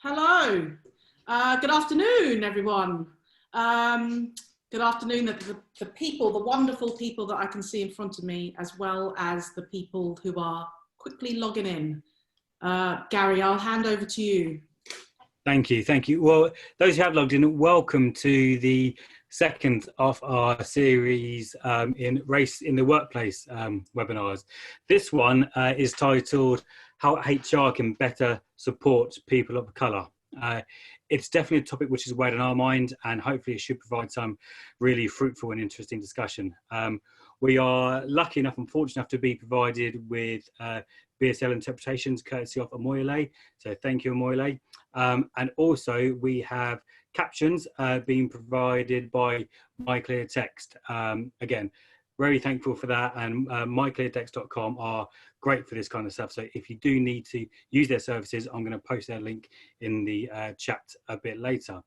Hello. Good afternoon, everyone. Good afternoon, the people, the wonderful people that I can see in front of me, as well as the people who are quickly logging in. Gary, I'll hand over to you. Thank you. Thank you. Well, those who have logged in, welcome to the second of our series in Race in the Workplace webinars. This one is titled How HR Can Better Support People of Colour. It's definitely a topic which is weighed on our mind, and hopefully it should provide some really fruitful and interesting discussion. We are lucky enough and fortunate enough to be provided with BSL interpretations courtesy of Amoyele. So thank you, Amoyele. And also we have captions being provided by MyClearText. Again, very thankful for that, and mycleartext.com are great for this kind of stuff. So if you do need to use their services, I'm going to post their link in the chat a bit later.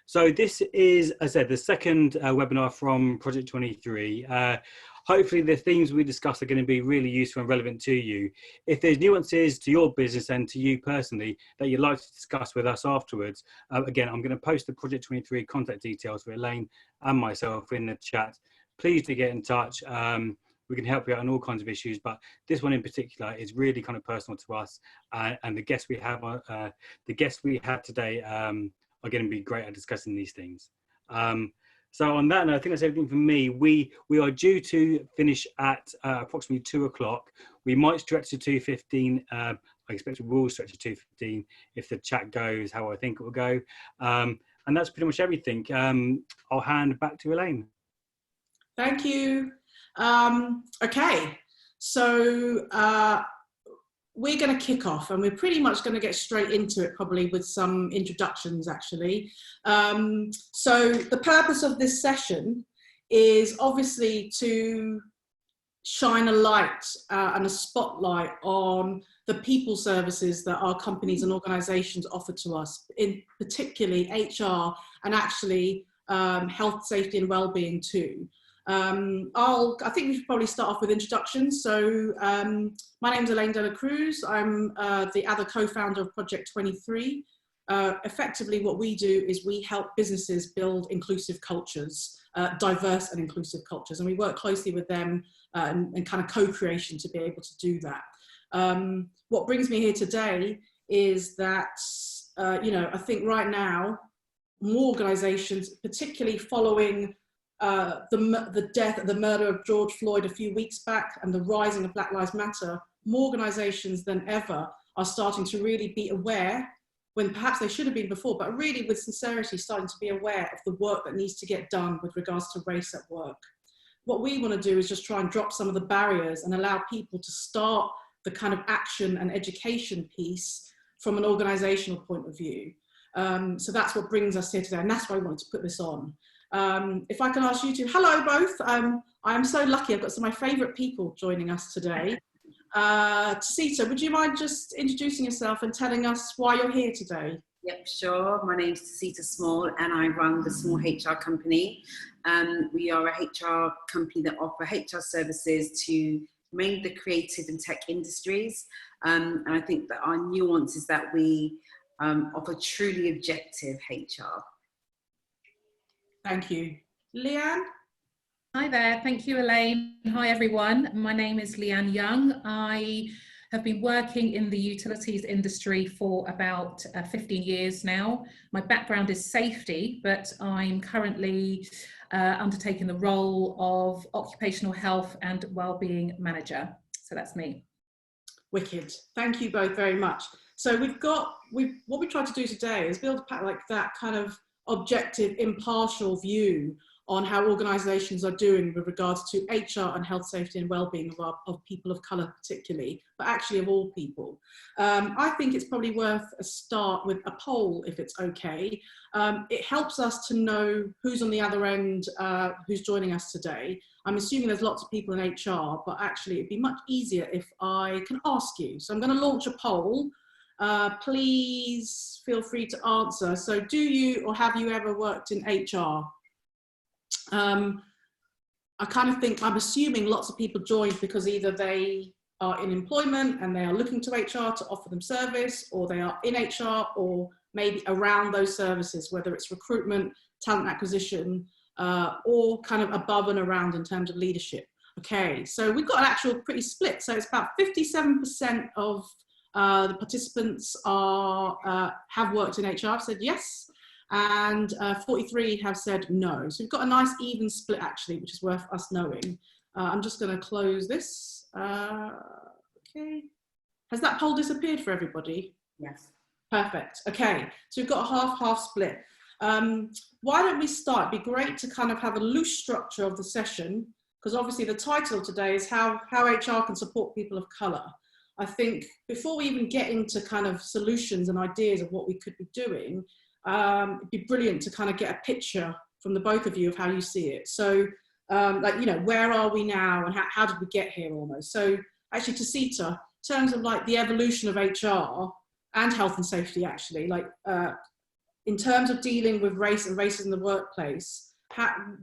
So this is, as I said, the second webinar from Project 23. Hopefully the themes we discuss are going to be really useful and relevant to you. If there's nuances to your business and to you personally that you'd like to discuss with us afterwards, again, I'm going to post the Project 23 contact details for Elaine and myself in the chat. Please do get in touch. We can help you out on all kinds of issues, but this one in particular is really kind of personal to us. And the guests we have today are going to be great at discussing these things. So on that note, I think that's everything from me. We are due to finish at approximately 2 o'clock. We might stretch to 2:15. I expect we will stretch to 2:15 if the chat goes how I think it will go. And that's pretty much everything. I'll hand back to Elaine. Thank you. Okay, so we're going to kick off, and we're pretty much going to get straight into it, probably with some introductions, actually. So the purpose of this session is obviously to shine a light and a spotlight on the people services that our companies and organisations offer to us, in particularly HR and actually health, safety and wellbeing too. I think we should probably start off with introductions. So my name is Elaine de la Cruz. I'm the other co-founder of Project 23. Effectively what we do is we help businesses build inclusive cultures, diverse and inclusive cultures, and we work closely with them and kind of co-creation to be able to do that. What brings me here today is that, I think right now, more organisations, particularly following the death, the murder of George Floyd a few weeks back and the rising of Black Lives Matter, more organisations than ever are starting to really be aware, when perhaps they should have been before, but really with sincerity starting to be aware of the work that needs to get done with regards to race at work. What we want to do is just try and drop some of the barriers and allow people to start the kind of action and education piece from an organisational point of view. So that's what brings us here today, and that's why I wanted to put this on. If I can ask you to, hello both. I am so lucky, I've got some of my favourite people joining us today. Tacita, would you mind just introducing yourself and telling us why you're here today? Yep, sure. My name's Tacita Small and I run the Small HR company. We are a HR company that offer HR services to mainly the creative and tech industries. And I think that our nuance is that we offer truly objective HR. Thank you. Leeanne? Hi there, thank you Elaine. Hi everyone, my name is Leeanne Young. I have been working in the utilities industry for about 15 years now. My background is safety, but I'm currently undertaking the role of occupational health and wellbeing manager. So that's me. Wicked. Thank you both very much. So what we tried to do today is build like that kind of objective, impartial view on how organisations are doing with regards to HR and health, safety and wellbeing of people of colour particularly, but actually of all people. I think it's probably worth a start with a poll, if it's okay. It helps us to know who's on the other end, who's joining us today. I'm assuming there's lots of people in HR, but actually it'd be much easier if I can ask you. So I'm going to launch a poll. Please feel free to answer. So do you or have you ever worked in HR? I kind of think, I'm assuming lots of people joined because either they are in employment and they are looking to HR to offer them service, or they are in HR or maybe around those services, whether it's recruitment, talent acquisition, or kind of above and around in terms of leadership. Okay, so we've got an actual pretty split. So it's about 57% of the participants have worked in HR, said yes, and 43 have said no. So we've got a nice even split actually, which is worth us knowing. I'm just going to close this. Okay, has that poll disappeared for everybody? Yes. Perfect. Okay, so we've got a half-half split. Why don't we start? It'd be great to kind of have a loose structure of the session, because obviously the title of today is how HR can support people of colour. I think before we even get into kind of solutions and ideas of what we could be doing, it'd be brilliant to kind of get a picture from the both of you of how you see it. So, like, you know, where are we now and how did we get here almost? So actually, Tacita, in terms of like the evolution of HR and health and safety, actually, like in terms of dealing with race and racism in the workplace,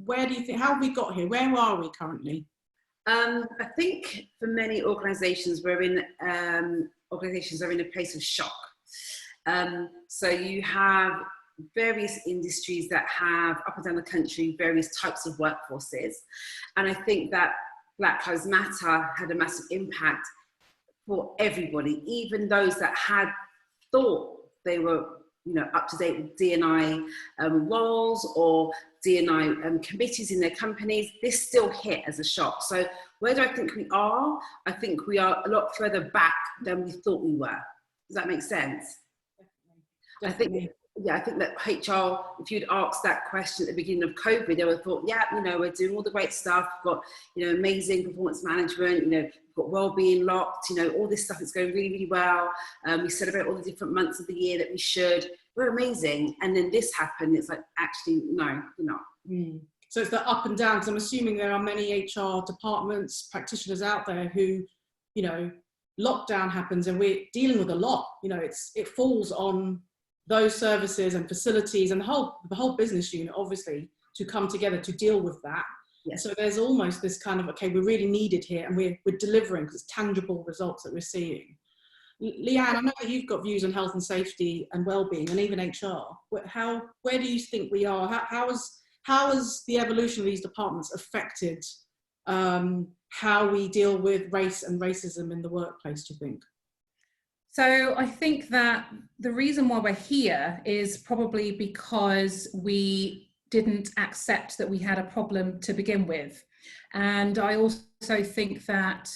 where do you think, how have we got here? Where are we currently? I think for many organisations, organisations are in a place of shock. So you have various industries that have, up and down the country, various types of workforces. And I think that Black Lives Matter had a massive impact for everybody, even those that had thought they were, you know, up to date with D&I roles or D&I committees in their companies. This still hit as a shock. So where do I think we are? I think we are a lot further back than we thought we were. Does that make sense? Definitely. I think that HR, if you'd asked that question at the beginning of COVID, they would have thought, yeah, you know, we're doing all the great stuff. We've got, you know, amazing performance management, you know, we've got wellbeing locked, you know, all this stuff is going really, really well. We celebrate all the different months of the year that we should. We're amazing. And then this happened. It's like, actually, no, we're not. So it's the up and down, because I'm assuming there are many HR departments, practitioners out there who, you know, lockdown happens and we're dealing with a lot. You know, it falls on those services and facilities and the whole business unit, obviously, to come together to deal with that. Yes. So there's almost this kind of, okay, we're really needed here and we're delivering because it's tangible results that we're seeing. Leeanne, I know that you've got views on health and safety and wellbeing and even HR. Where do you think we are? How has the evolution of these departments affected how we deal with race and racism in the workplace, do you think? So I think that the reason why we're here is probably because we didn't accept that we had a problem to begin with. And I also think that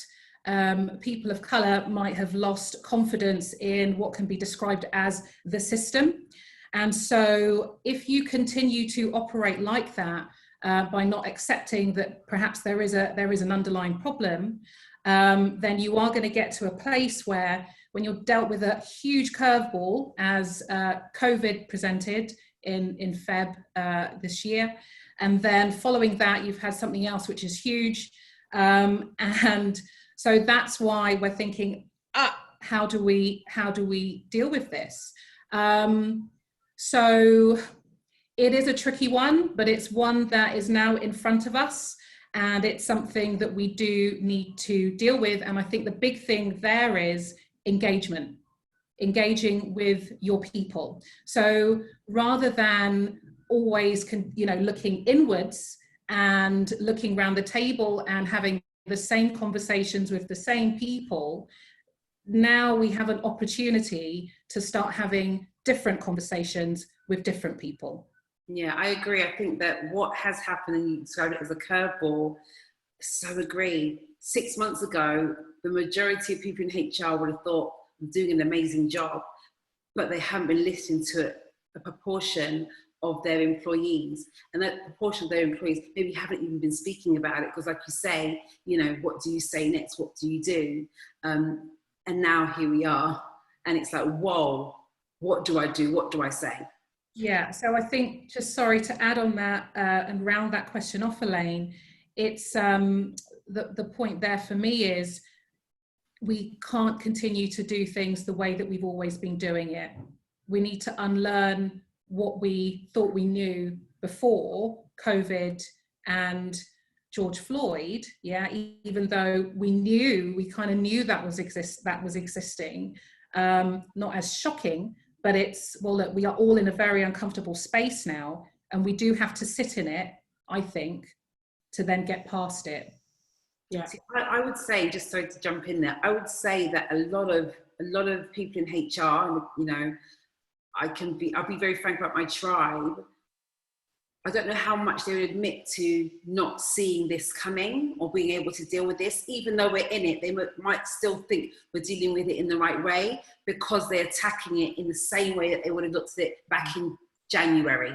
people of colour might have lost confidence in what can be described as the system. And so if you continue to operate like that, by not accepting that perhaps there is an underlying problem, then you are going to get to a place where when you're dealt with a huge curveball, as COVID presented in Feb this year, and then following that you've had something else which is huge, and so that's why we're thinking, how do we deal with this? So it is a tricky one, but it's one that is now in front of us, and it's something that we do need to deal with. And I think the big thing there is engaging with your people. So rather than always, looking inwards and looking around the table and having the same conversations with the same people, now we have an opportunity to start having different conversations with different people. Yeah, I agree. I think that what has happened, and you described it as a curveball, so agree. 6 months ago, the majority of people in HR would have thought I'm doing an amazing job, but they haven't been listening to a proportion of their employees. And that proportion of their employees maybe haven't even been speaking about it, because like you say, what do you say next? What do you do? And now here we are. And it's like, whoa, what do I do? What do I say? Yeah, so I think, just sorry to add on that and round that question off, Elaine, it's the point there for me is we can't continue to do things the way that we've always been doing it. We need to unlearn what we thought we knew before COVID and George Floyd, yeah, even though we kind of knew that was existing, not as shocking, but it's, well, look, we are all in a very uncomfortable space now, and we do have to sit in it, I think, to then get past it. Yeah. See, I would say, just sorry to jump in there, I would say that a lot of people in HR, you know, I'll be very frank about my tribe. I don't know how much they would admit to not seeing this coming or being able to deal with this. Even though we're in it, they might still think we're dealing with it in the right way, because they're attacking it in the same way that they would have looked at it back in January.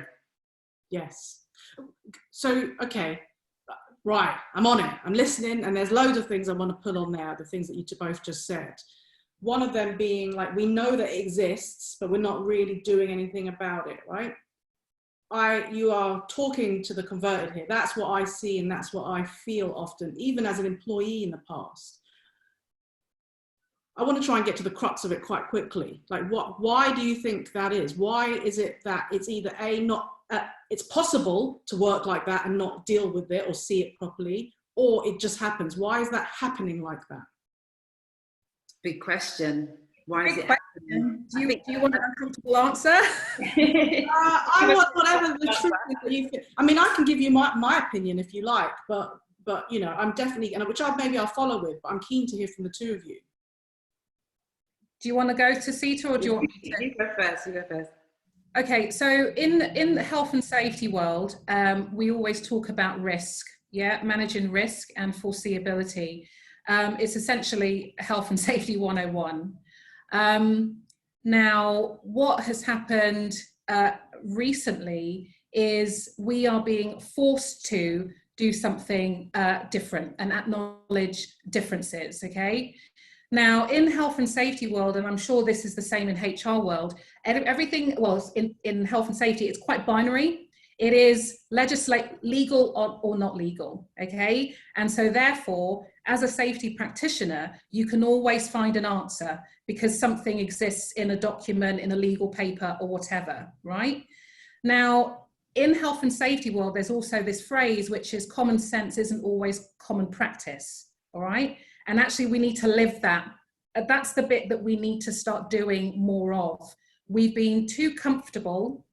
Yes. So, okay, right, I'm on it, I'm listening, and there's loads of things I want to pull on there, the things that you both just said. One of them being, like, we know that it exists, but we're not really doing anything about it, right? You are talking to the converted here. That's what I see, and that's what I feel often, even as an employee in the past. I want to try and get to the crux of it quite quickly. Like, why do you think that is? Why is it that it's either it's possible to work like that and not deal with it or see it properly, or it just happens? Why is that happening like that? Big question. Why is it happening? Do you want an uncomfortable answer? I want whatever the truth is that you feel. I mean, I can give you my opinion if you like, but you know, I'm definitely, which maybe I'll follow with, but I'm keen to hear from the two of you. Do you want to go to Tacita, or do you want me to? You go first. Okay, so in the health and safety world, we always talk about risk, managing risk and foreseeability. It's essentially health and safety 101. Now, what has happened recently is we are being forced to do something different and acknowledge differences, okay? Now, in health and safety world, and I'm sure this is the same in HR world, everything, well, in health and safety, it's quite binary. It is legal or not legal, okay? And so therefore, as a safety practitioner, you can always find an answer because something exists in a document, in a legal paper or whatever, right? Now, in health and safety world, there's also this phrase, which is common sense isn't always common practice, all right? And actually we need to live that. That's the bit that we need to start doing more of. We've been too comfortable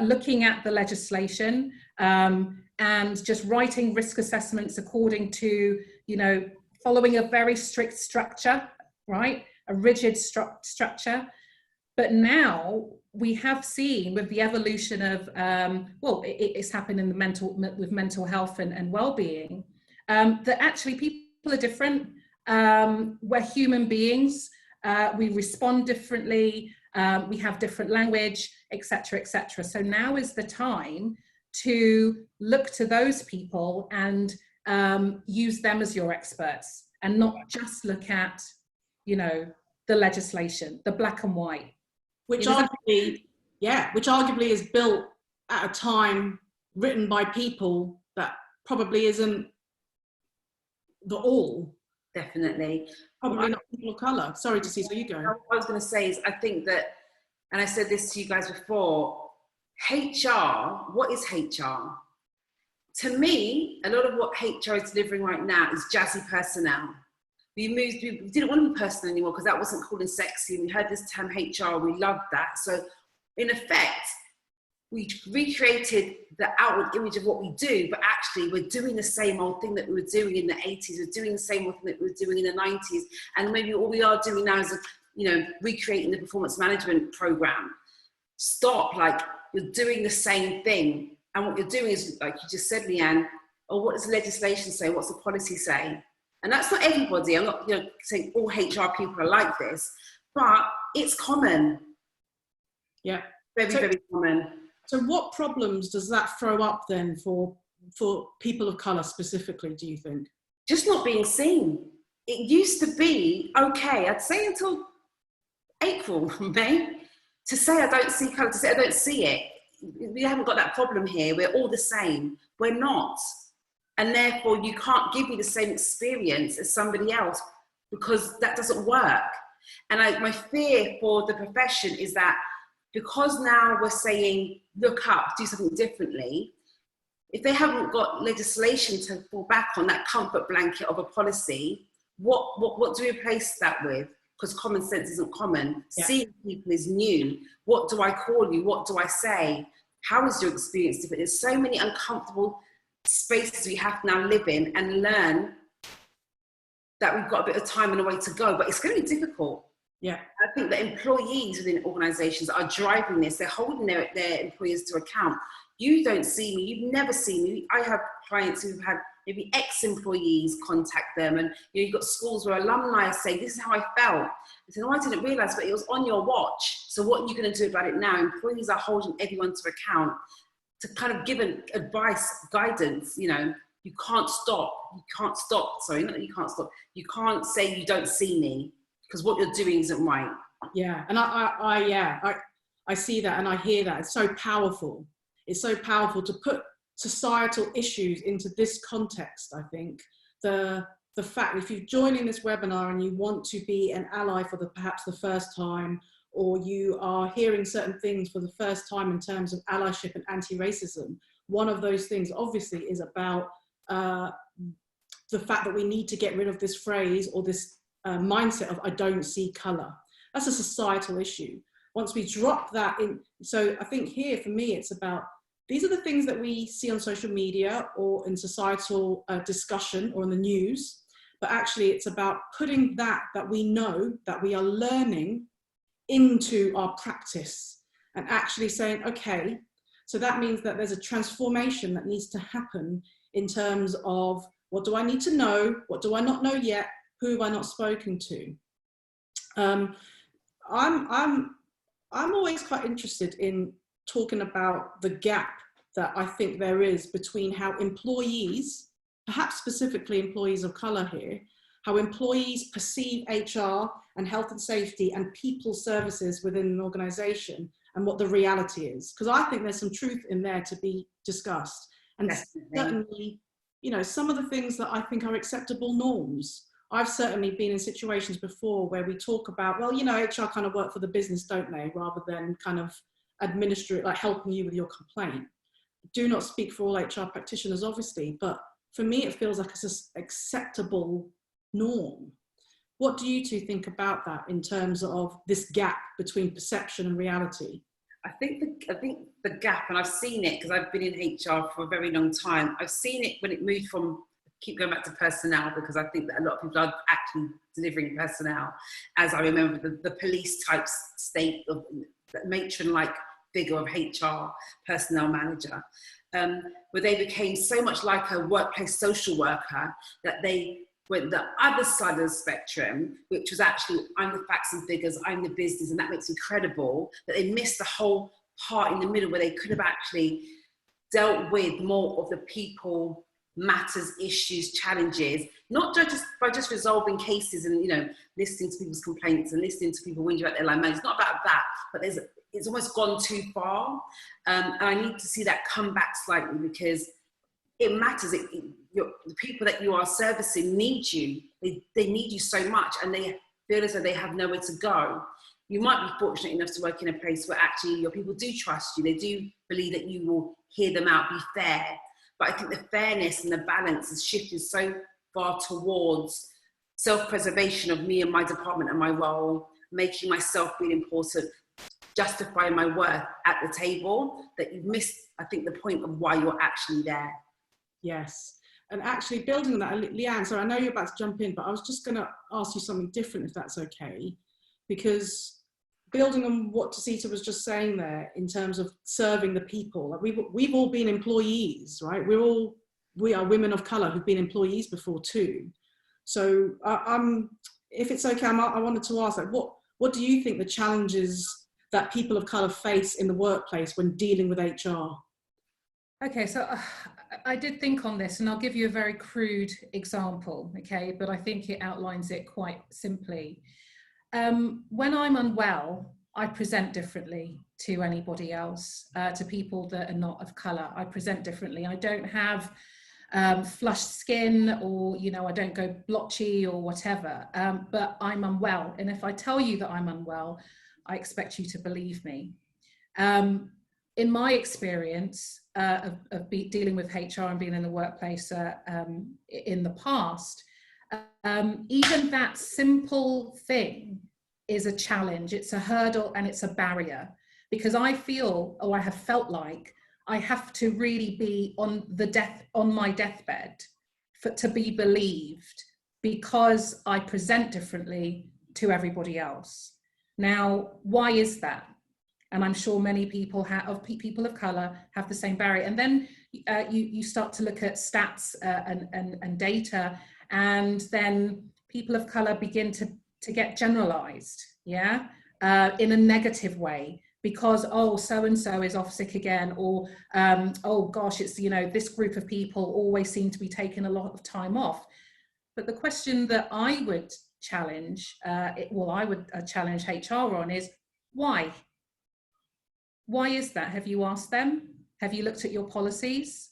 looking at the legislation and just writing risk assessments according to, you know, following a very strict structure, right? A rigid structure. But now we have seen with the evolution of, it's happened in the with mental health and well-being, that actually people are different. We're human beings, we respond differently, we have different language, etc., etc. So now is the time to look to those people and use them as your experts, and not just look at, you know, the legislation, the black and white. Which arguably is built at a time, written by people that probably isn't the all. Definitely. Probably not people of colour. Sorry to see, so you go. What I was going to say is, I think that, and I said this to you guys before, HR, what is HR? To me, a lot of what HR is delivering right now is jazzy personnel. We didn't want to be personal anymore because that wasn't cool and sexy. We heard this term HR, we loved that. So in effect, we recreated the outward image of what we do, but actually we're doing the same old thing that we were doing in the 80s, we're doing the same old thing that we were doing in the 90s, and maybe all we are doing now is, you know, recreating the performance management program. Stop, like, you're doing the same thing, and what you're doing is, like you just said, Leeanne, or what does the legislation say, what's the policy say? And that's not everybody, I'm not, you know, saying all HR people are like this, but it's common. Yeah. Very common. So what problems does that throw up then for people of colour specifically, do you think? Just not being seen. It used to be okay, I'd say until April, May, to say I don't see colour, to say I don't see it. We haven't got that problem here, we're all the same. We're not. And therefore you can't give me the same experience as somebody else because that doesn't work. And my fear for the profession is that because now we're saying, look up, do something differently, if they haven't got legislation to fall back on, that comfort blanket of a policy, what do we replace that with? Because common sense isn't common. Yeah. Seeing people is new. What do I call you? What do I say? How is your experience different? There's so many uncomfortable spaces we have to now live in and learn that we've got a bit of time and a way to go, but it's going to be difficult. Yeah. I think the employees within organisations are driving this. They're holding their employers to account. You don't see me. You've never seen me. I have clients who've had maybe ex-employees contact them, and you've got schools where alumni say, "This is how I felt." I said, "No, I didn't realise, but it was on your watch. So what are you going to do about it now?" Employees are holding everyone to account to kind of give advice, guidance. You can't stop. You can't stop. Sorry, not that you can't stop. You can't say you don't see me because what you're doing isn't right. Yeah, and I see that and I hear that. It's so powerful. It's so powerful to put societal issues into this context. I think the fact if you're joining this webinar and you want to be an ally for perhaps the first time, or you are hearing certain things for the first time in terms of allyship and anti-racism, one of those things obviously is about the fact that we need to get rid of this phrase or this mindset of "I don't see colour." That's a societal issue. Once we drop that in, so I think here for me it's about, these are the things that we see on social media or in societal discussion or in the news, but actually it's about putting that we know, that we are learning, into our practice and actually saying, okay, so that means that there's a transformation that needs to happen in terms of what do I need to know, what do I not know yet, who have I not spoken to. I'm always quite interested in talking about the gap that I think there is between how employees, perhaps specifically employees of colour here, how employees perceive HR and health and safety and people services within an organisation and what the reality is. Because I think there's some truth in there to be discussed. And certainly, some of the things that I think are acceptable norms. I've certainly been in situations before where we talk about, well, HR kind of work for the business, don't they? Rather than kind of administrate, like helping you with your complaint. Do not speak for all HR practitioners, obviously, but for me, it feels like it's an acceptable norm. What do you two think about that in terms of this gap between perception and reality? I think the gap, and I've seen it because I've been in HR for a very long time. I've seen it when it moved from, keep going back to personnel, because I think that a lot of people are actually delivering personnel, as I remember the police type state of matron-like figure of HR personnel manager, where they became so much like a workplace social worker that they went the other side of the spectrum, which was actually, I'm the facts and figures, I'm the business, and that makes me credible, that they missed the whole part in the middle where they could have actually dealt with more of the people matters, issues, challenges, not just by just resolving cases and listening to people's complaints and listening to people whinge about their line managers. It's not about that, but it's almost gone too far, and I need to see that come back slightly because it matters. The people that you are servicing need you. They need you so much, and they feel as though they have nowhere to go. You might be fortunate enough to work in a place where actually your people do trust you. They do believe that you will hear them out, be fair. But I think the fairness and the balance has shifted so far towards self-preservation of me and my department and my role, making myself feel important, justifying my worth at the table, that you've missed, I think, the point of why you're actually there. Yes. And actually building on that, Leeanne, so I know you're about to jump in, but I was just going to ask you something different, if that's okay. Because building on what Tacita was just saying there in terms of serving the people, like we've all been employees, right? We are women of colour who've been employees before too. So if it's okay, I wanted to ask, like, what do you think the challenges that people of colour face in the workplace when dealing with HR? Okay, so I did think on this, and I'll give you a very crude example, okay, but I think it outlines it quite simply. When I'm unwell, I present differently to anybody else, to people that are not of colour. I present differently. I don't have flushed skin, or I don't go blotchy or whatever, but I'm unwell, and if I tell you that I'm unwell, I expect you to believe me. In my experience, dealing with HR and being in the workplace in the past, even that simple thing is a challenge. It's a hurdle and it's a barrier, because I feel, or I have felt like, I have to really be on my deathbed to be believed, because I present differently to everybody else. Now, why is that? And I'm sure many people people of colour have the same barrier. And then you start to look at stats and data, and then people of colour begin to get generalised, yeah, in a negative way, because, oh, so-and-so is off sick again, or, oh gosh, it's, you know, this group of people always seem to be taking a lot of time off. But the question that I would challenge, I would challenge HR on is, why? Why is that? Have you asked them? Have you looked at your policies?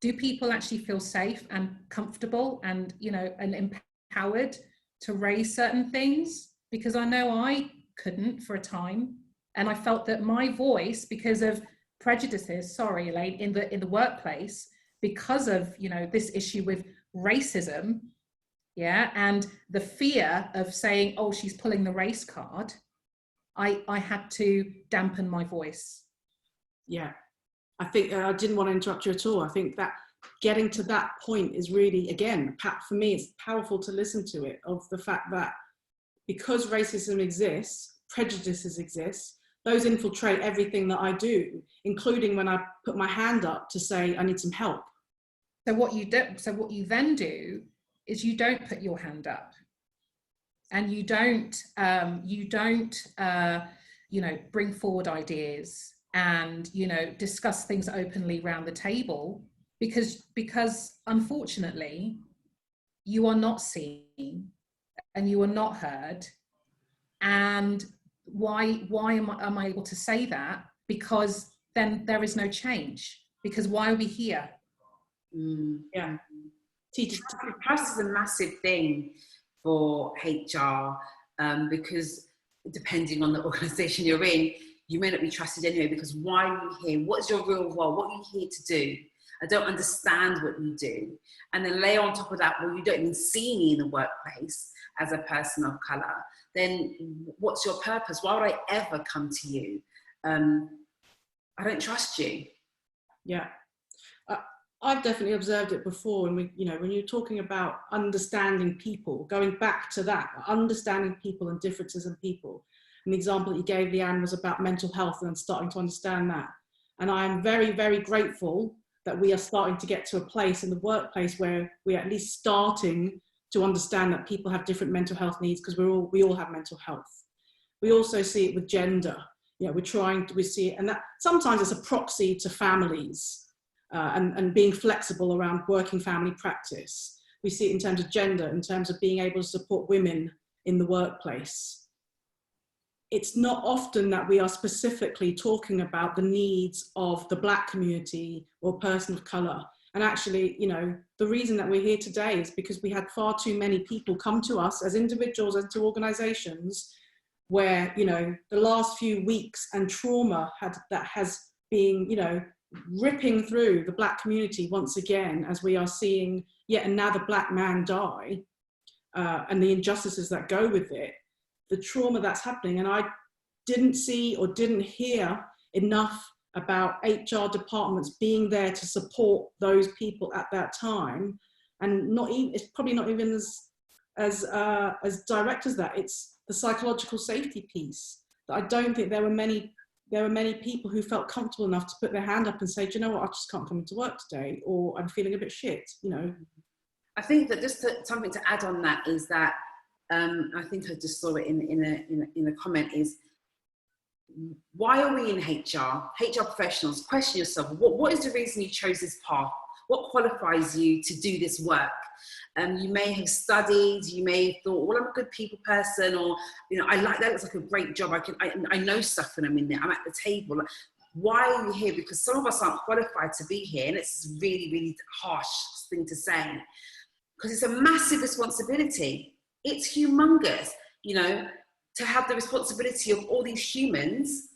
Do people actually feel safe and comfortable and, you know, and empowered to raise certain things? Because I know I couldn't for a time, and I felt that my voice, because of prejudices, sorry, Elaine, in the workplace, because of, you know, this issue with racism, yeah, and the fear of saying, oh, she's pulling the race card, I had to dampen my voice. Yeah, I think I didn't want to interrupt you at all. I think that getting to that point is really, again, for me, it's powerful to listen to it, of the fact that because racism exists, prejudices exist, those infiltrate everything that I do, including when I put my hand up to say I need some help. So what you then do is you don't put your hand up, and you don't you know, bring forward ideas and, you know, discuss things openly around the table, because unfortunately you are not seen and you are not heard. And why am I able to say that? Because then there is no change, because why are we here? Yeah. Trust is a massive thing for HR, because depending on the organisation you're in, you may not be trusted anyway, because why are you here? What's your real role? What are you here to do? I don't understand what you do. And then layer on top of that, well, you don't even see me in the workplace as a person of colour. Then what's your purpose? Why would I ever come to you? I don't trust you. Yeah. I've definitely observed it before, and when you're talking about understanding people, going back to that, understanding people and differences in people. An example that you gave, Leeanne, was about mental health and starting to understand that. And I am very, very grateful that we are starting to get to a place in the workplace where we're at least starting to understand that people have different mental health needs, because we all have mental health. We also see it with gender. Yeah, we see it, and that sometimes it's a proxy to families. And being flexible around working family practice. We see it in terms of gender, in terms of being able to support women in the workplace. It's not often that we are specifically talking about the needs of the Black community or person of colour. And actually, you know, the reason that we're here today is because we had far too many people come to us as individuals and to organisations where, you know, the last few weeks and trauma that has been, you know, ripping through the Black community once again, as we are seeing yet another Black man die, and the injustices that go with it, the trauma that's happening. And I didn't see or didn't hear enough about HR departments being there to support those people at that time. And it's probably not even as direct as that. It's the psychological safety piece that I don't think there were many people who felt comfortable enough to put their hand up and say, do you know what, I just can't come into work today, or I'm feeling a bit shit, you know. I think that something to add on that is that, I think I just saw it in a comment, is why are we in HR professionals? Question yourself, what is the reason you chose this path? What qualifies you to do this work? You may have studied, you may have thought, well, I'm a good people person, or, you know, I like that, looks like a great job. I know stuff when I'm in there, I'm at the table. Why are you here? Because some of us aren't qualified to be here, and it's a really, really harsh thing to say, because it's a massive responsibility. It's humongous, you know, to have the responsibility of all these humans,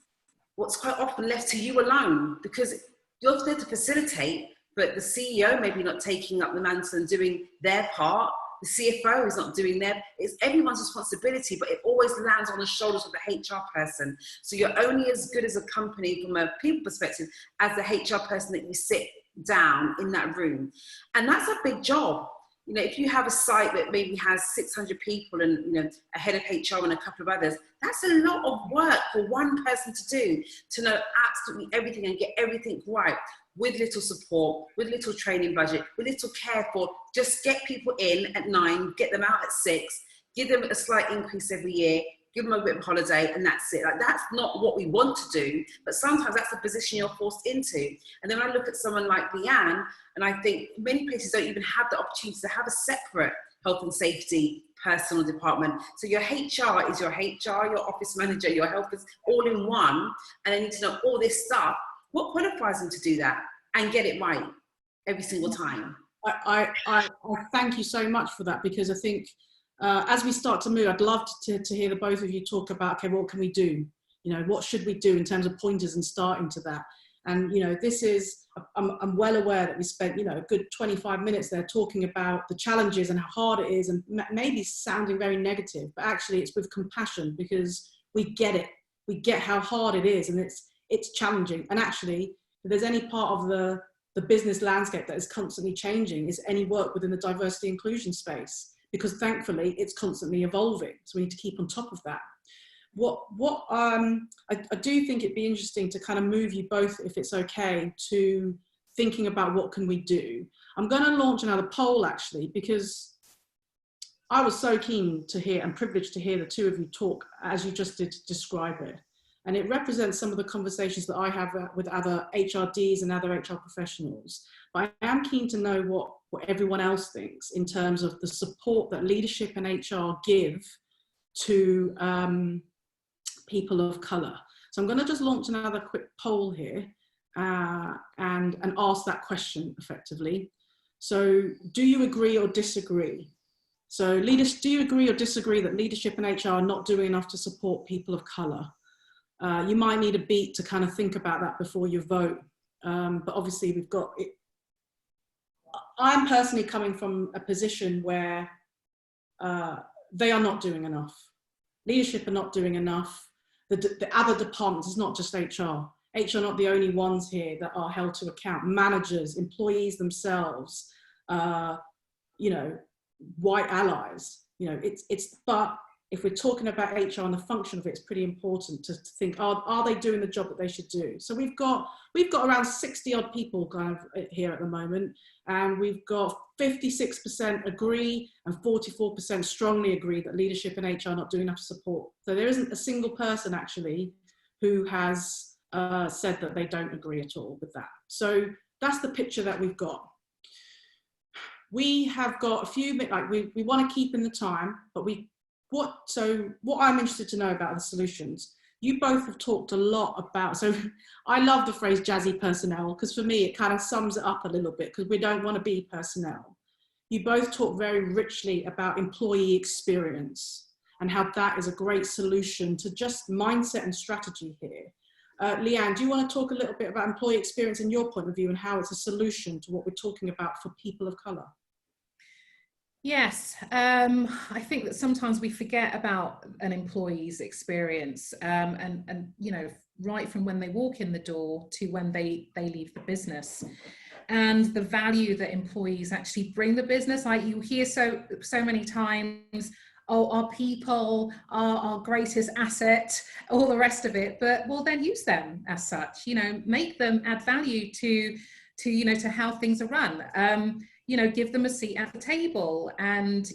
what's quite often left to you alone, because You're there to facilitate, but the CEO maybe not taking up the mantle and doing their part. The CFO is not doing their, it's everyone's responsibility, but it always lands on the shoulders of the HR person. So you're only as good as a company from a people perspective as the HR person that you sit down in that room. And that's a big job. You know, if you have a site that maybe has 600 people and, you know, a head of HR and a couple of others, that's a lot of work for one person to do, to know absolutely everything and get everything right, with little support, with little training budget, with little care for, just get people in at 9, get them out at 6, give them a slight increase every year, give them a bit of holiday, and that's it. Like, that's not what we want to do, but sometimes that's the position you're forced into. And then I look at someone like Leeanne, and I think many places don't even have the opportunity to have a separate health and safety personal department. So your HR is your HR, your office manager, your health is all in one, and they need to know all this stuff. What qualifies them to do that and get it right every single time? I thank you so much for that, because I think as we start to move, I'd love to hear the both of you talk about, okay, what can we do? You know, what should we do in terms of pointers and starting to that? And, you know, this is, I'm well aware that we spent, you know, a good 25 minutes there talking about the challenges and how hard it is, and maybe sounding very negative, but actually it's with compassion, because we get it. We get how hard it is, and it's challenging. And actually, if there's any part of the business landscape that is constantly changing, is any work within the diversity inclusion space, because thankfully it's constantly evolving. So we need to keep on top of that. I do think it'd be interesting to kind of move you both, if it's okay, to thinking about what can we do. I'm going to launch another poll, actually, because I was so keen to hear and privileged to hear the two of you talk as you just did describe it. And it represents some of the conversations that I have with other HRDs and other HR professionals. But I am keen to know what everyone else thinks in terms of the support that leadership and HR give to people of colour. So I'm going to just launch another quick poll here and ask that question effectively. So do you agree or disagree? So leaders, do you agree or disagree that leadership and HR are not doing enough to support people of colour? You might need a beat to kind of think about that before you vote. But obviously we've got it. I'm personally coming from a position where they are not doing enough. Leadership are not doing enough. The other departments, it's not just HR. HR are not the only ones here that are held to account. Managers, employees themselves, you know, white allies, you know, but if we're talking about HR and the function of it, it's pretty important to think, are they doing the job that they should do? So we've got around 60 odd people kind of here at the moment, and we've got 56% agree and 44% strongly agree that leadership and HR are not doing enough support. So there isn't a single person actually who has said that they don't agree at all with that. So that's the picture that we've got. We have got a few minutes, like we want to keep in the time, but what I'm interested to know about the solutions. You both have talked a lot about, so I love the phrase jazzy personnel, because for me it kind of sums it up a little bit, because we don't want to be personnel. You both talk very richly about employee experience and how that is a great solution to just mindset and strategy here. Leeanne, do you want to talk a little bit about employee experience in your point of view and how it's a solution to what we're talking about for people of colour? Yes, I think that sometimes we forget about an employee's experience, and you know, right from when they walk in the door to when they leave the business, and the value that employees actually bring the business. Like you hear so many times, oh, our people are our greatest asset, all the rest of it. But well, then use them as such. You know, make them add value to you know, to how things are run. You know, give them a seat at the table, and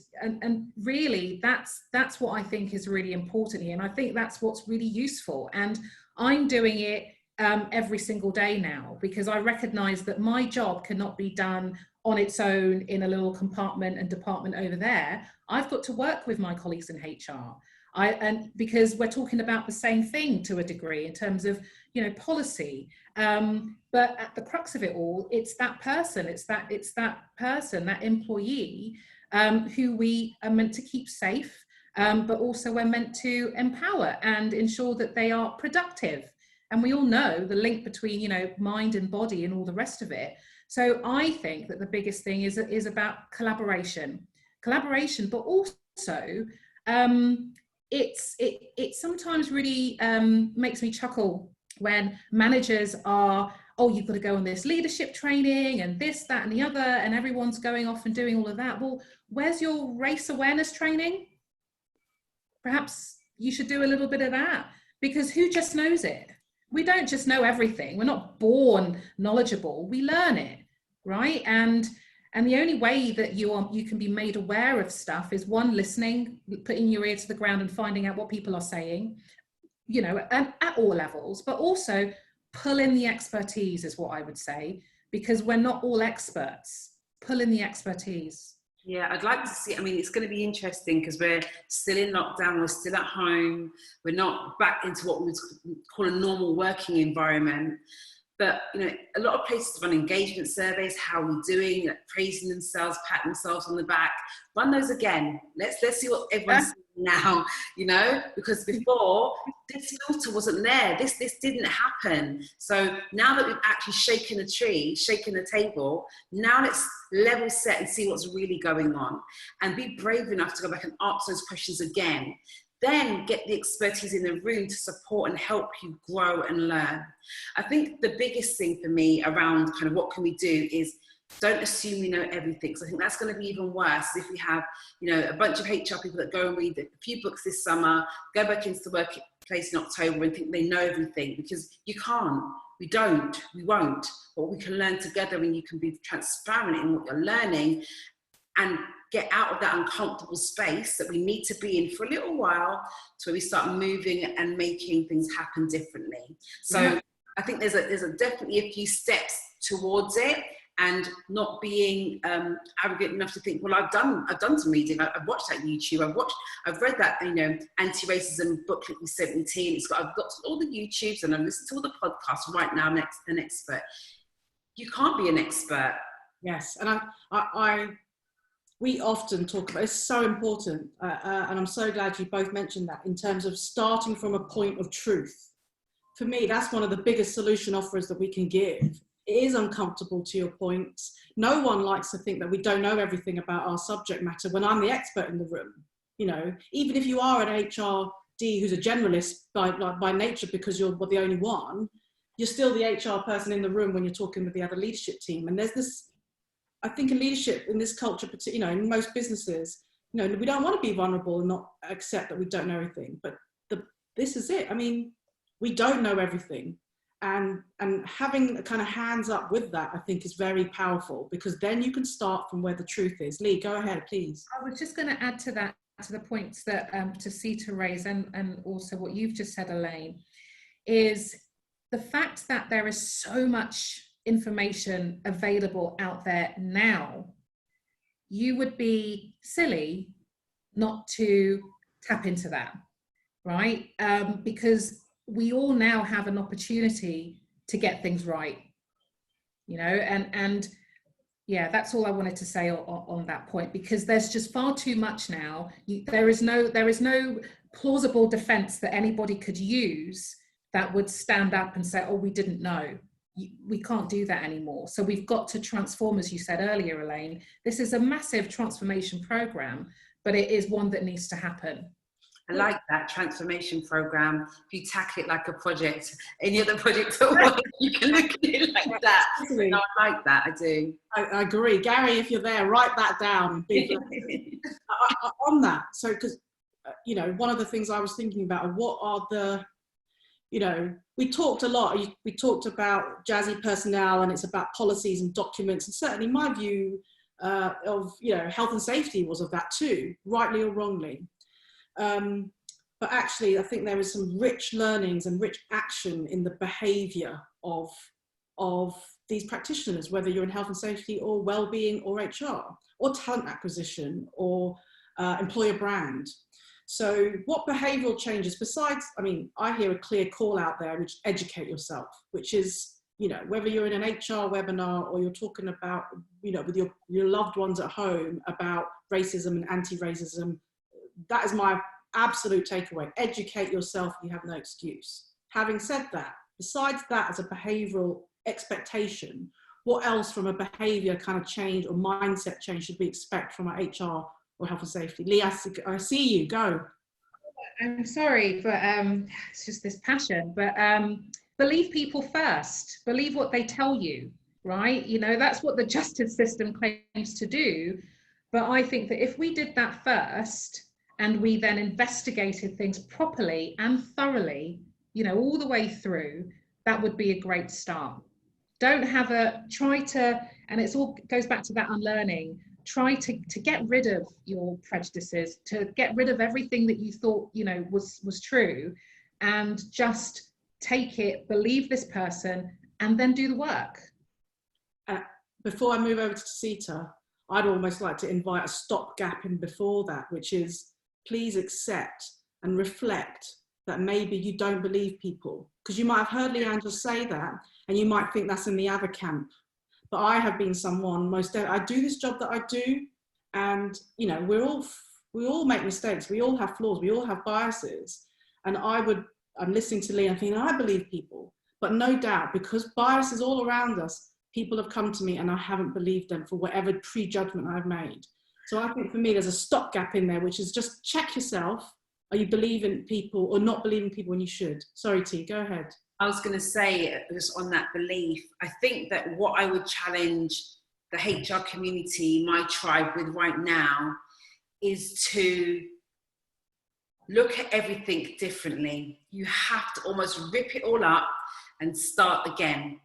really that's what I think is really important here, and I think that's what's really useful. And I'm doing it every single day now, because I recognise that my job cannot be done on its own in a little compartment and department over there. I've got to work with my colleagues in HR. And because we're talking about the same thing to a degree in terms of, you know, policy, but at the crux of it all, it's that person, it's that person, that employee, who we are meant to keep safe, but also we're meant to empower and ensure that they are productive. And we all know the link between, you know, mind and body and all the rest of it. So I think that the biggest thing is about collaboration, but also it sometimes really makes me chuckle when managers are, oh, you've got to go on this leadership training and this, that, and the other, and everyone's going off and doing all of that. Well, where's your race awareness training? Perhaps you should do a little bit of that, because who just knows it? We don't just know everything. We're not born knowledgeable. We learn it, right? And the only way that you can be made aware of stuff is, one, listening, putting your ear to the ground and finding out what people are saying, you know, at all levels, but also pull in the expertise is what I would say, because we're not all experts. Pull in the expertise. Yeah, I'd like to see, I mean, it's going to be interesting because we're still in lockdown, we're still at home, we're not back into what we would call a normal working environment. But, you know, a lot of places run engagement surveys, how are we doing, like praising themselves, patting themselves on the back. Run those again. Let's see what everyone's saying now, you know, because before this filter wasn't there. This didn't happen. So now that we've actually shaken the tree, shaken the table, now let's level set and see what's really going on, and be brave enough to go back and ask those questions again. Then get the expertise in the room to support and help you grow and learn. I think the biggest thing for me around kind of what can we do is, don't assume we know everything. So I think that's going to be even worse if we have, you know, a bunch of HR people that go and read a few books this summer, go back into the workplace in October and think they know everything, because you can't. We don't. We won't. But we can learn together, and you can be transparent in what you're learning and get out of that uncomfortable space that we need to be in for a little while, to where we start moving and making things happen differently. So I think there's definitely a few steps towards it, and not being arrogant enough to think, well, I've done some reading. I've watched that YouTube. I've read that, you know, anti-racism booklet with 17. I've got all the YouTubes and I've listened to all the podcasts. Right now, I'm an expert. You can't be an expert. Yes, and we often talk about, it's so important, and I'm so glad you both mentioned that, in terms of starting from a point of truth. For me, that's one of the biggest solution offers that we can give. It is uncomfortable, to your point. No one likes to think that we don't know everything about our subject matter when I'm the expert in the room. You know, even if you are an HRD who's a generalist by nature, because you're the only one, you're still the HR person in the room when you're talking with the other leadership team. And there's this, I think, in leadership in this culture, you know, in most businesses, you know, we don't want to be vulnerable and not accept that we don't know everything. But this is it. I mean, we don't know everything. And having a kind of hands up with that, I think, is very powerful, because then you can start from where the truth is. Lee, go ahead, please. I was just going to add to that, to the points that Tacita raised, and also what you've just said, Elaine, is the fact that there is so much information available out there now. You would be silly not to tap into that, right? Because we all now have an opportunity to get things right, you know, and yeah, that's all I wanted to say on that point, because there's just far too much now. There is no plausible defense that anybody could use that would stand up and say, oh, we didn't know. We can't do that anymore. So we've got to transform, as you said earlier, Elaine. This is a massive transformation program, but it is one that needs to happen. I like that transformation program. If you tackle it like a project, any other project at work, you can look at it like that. No, I like that, I do. I agree. Gary, if you're there, write that down. On that, so, because, you know, one of the things I was thinking about are what are the, you know, we talked a lot, we talked about jazzy personnel, and it's about policies and documents, and certainly my view of, you know, health and safety was of that too, rightly or wrongly. But actually, I think there is some rich learnings and rich action in the behaviour of these practitioners, whether you're in health and safety or wellbeing or HR or talent acquisition or employer brand. So what behavioural changes, besides, I mean, I hear a clear call out there, which educate yourself, which is, you know, whether you're in an HR webinar or you're talking about, you know, with your loved ones at home about racism and anti-racism, that is my absolute takeaway. Educate yourself, you have no excuse. Having said that, besides that as a behavioural expectation, what else from a behaviour kind of change or mindset change should we expect from our HR or health and safety? Lee, I see you, go. I'm sorry, but it's just this passion, but believe people first, believe what they tell you, right? You know, that's what the justice system claims to do. But I think that if we did that first and we then investigated things properly and thoroughly, you know, all the way through, that would be a great start. Don't have try to, and it's all goes back to that unlearning, try to get rid of your prejudices, to get rid of everything that you thought, you know, was true, and just take it, believe this person, and then do the work. Before I move over to Tacita, I'd almost like to invite a stopgap in before that, which is please accept and reflect that maybe you don't believe people. Because you might have heard Leeanne just say that, and you might think that's in the other camp. But I have been someone, I do this job that I do, and you know, we all make mistakes, we all have flaws, we all have biases. And I'm listening to Leeanne thinking, I believe people, but no doubt, because bias is all around us, people have come to me and I haven't believed them for whatever prejudgment I've made. So I think for me, there's a stopgap in there, which is just check yourself. Are you believing people or not believing people when you should? Sorry, T, go ahead. I was going to say, just on that belief, I think that what I would challenge the HR community, my tribe, with right now is to look at everything differently. You have to almost rip it all up and start again.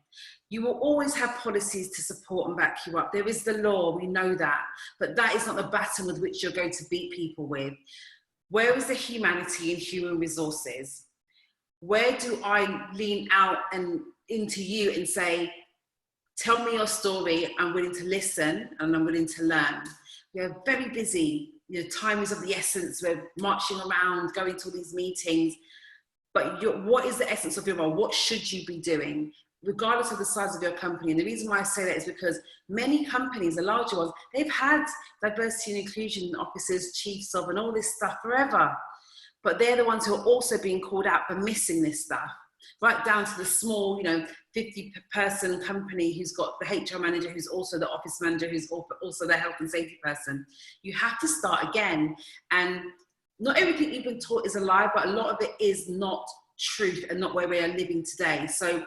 You will always have policies to support and back you up. There is the law, we know that, but that is not the baton with which you're going to beat people with. Where is the humanity and human resources? Where do I lean out and into you and say, tell me your story, I'm willing to listen and I'm willing to learn. We are very busy, you know, time is of the essence, we're marching around, going to all these meetings, but what is the essence of your role? What should you be doing? Regardless of the size of your company. And the reason why I say that is because many companies, the larger ones, they've had diversity and inclusion officers, chiefs of, and all this stuff forever. But they're the ones who are also being called out for missing this stuff. Right down to the small, you know, 50-person company who's got the HR manager, who's also the office manager, who's also the health and safety person. You have to start again. And not everything you've been taught is a lie, but a lot of it is not truth and not where we are living today. So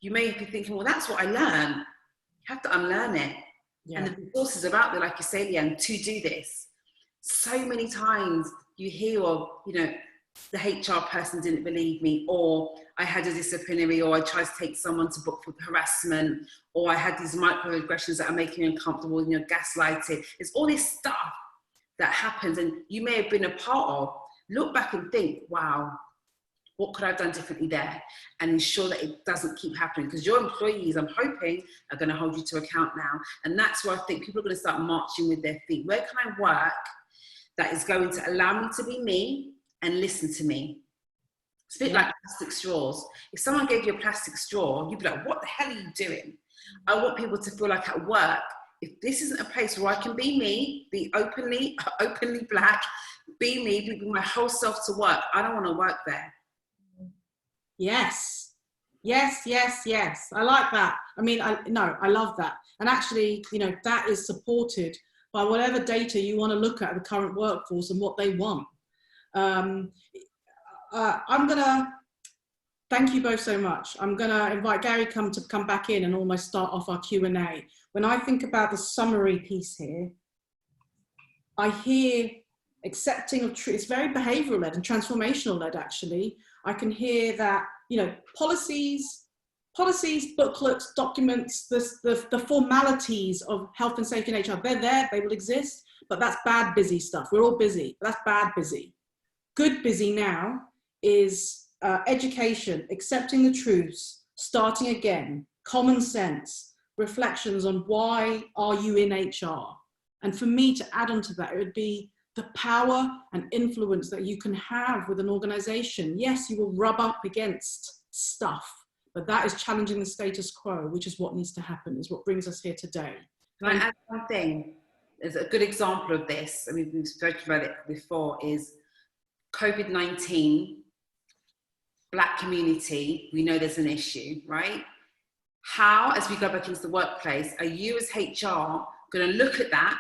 you may be thinking, well, that's what I learned. You have to unlearn it. Yeah. And the resources are out there, like you say, Leeanne, to do this. So many times you hear of, you know, the HR person didn't believe me, or I had a disciplinary, or I tried to take someone to book for harassment, or I had these microaggressions that are making me uncomfortable, you know, gaslighting. It's all this stuff that happens and you may have been a part of. Look back and think, wow, what could I have done differently there? And ensure that it doesn't keep happening, because your employees, I'm hoping, are going to hold you to account now. And that's where I think people are going to start marching with their feet. Where can I work that is going to allow me to be me and listen to me? It's a bit like plastic straws. If someone gave you a plastic straw, you'd be like, what the hell are you doing? I want people to feel like at work, if this isn't a place where I can be me, be openly black, be me, be my whole self to work, I don't want to work there. Yes. Yes, yes, yes. I like that. I mean, I love that. And actually, you know, that is supported by whatever data you want to look at the current workforce and what they want. I'm going to thank you both so much. I'm going to invite Gary to come back in and almost start off our Q&A. When I think about the summary piece here, I hear accepting of truth. It's very behavioral led and transformational led, actually. I can hear that, you know, policies, booklets, documents, the formalities of health and safety in HR, they're there, they will exist, but that's bad busy stuff. We're all busy, but that's bad busy. Good busy now is education, accepting the truths, starting again, common sense, reflections on why are you in HR? And for me to add on to that, it would be the power and influence that you can have with an organization. Yes, you will rub up against stuff, but that is challenging the status quo, which is what needs to happen, is what brings us here today. Can I add one thing? There's a good example of this, I mean, we've spoken about it before, is COVID-19. Black community, we know there's an issue, right? How, as we go back into the workplace, are you as HR going to look at that,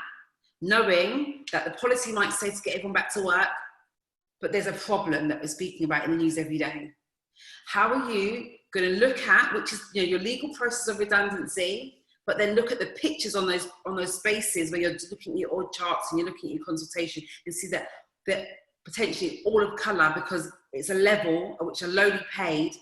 knowing that the policy might say to get everyone back to work, but there's a problem that we're speaking about in the news every day? How are you going to look at, which is, you know, your legal process of redundancy, but then look at the pictures on those spaces where you're looking at your org charts and you're looking at your consultation and see that potentially all of colour, because it's a level at which are lowly paid.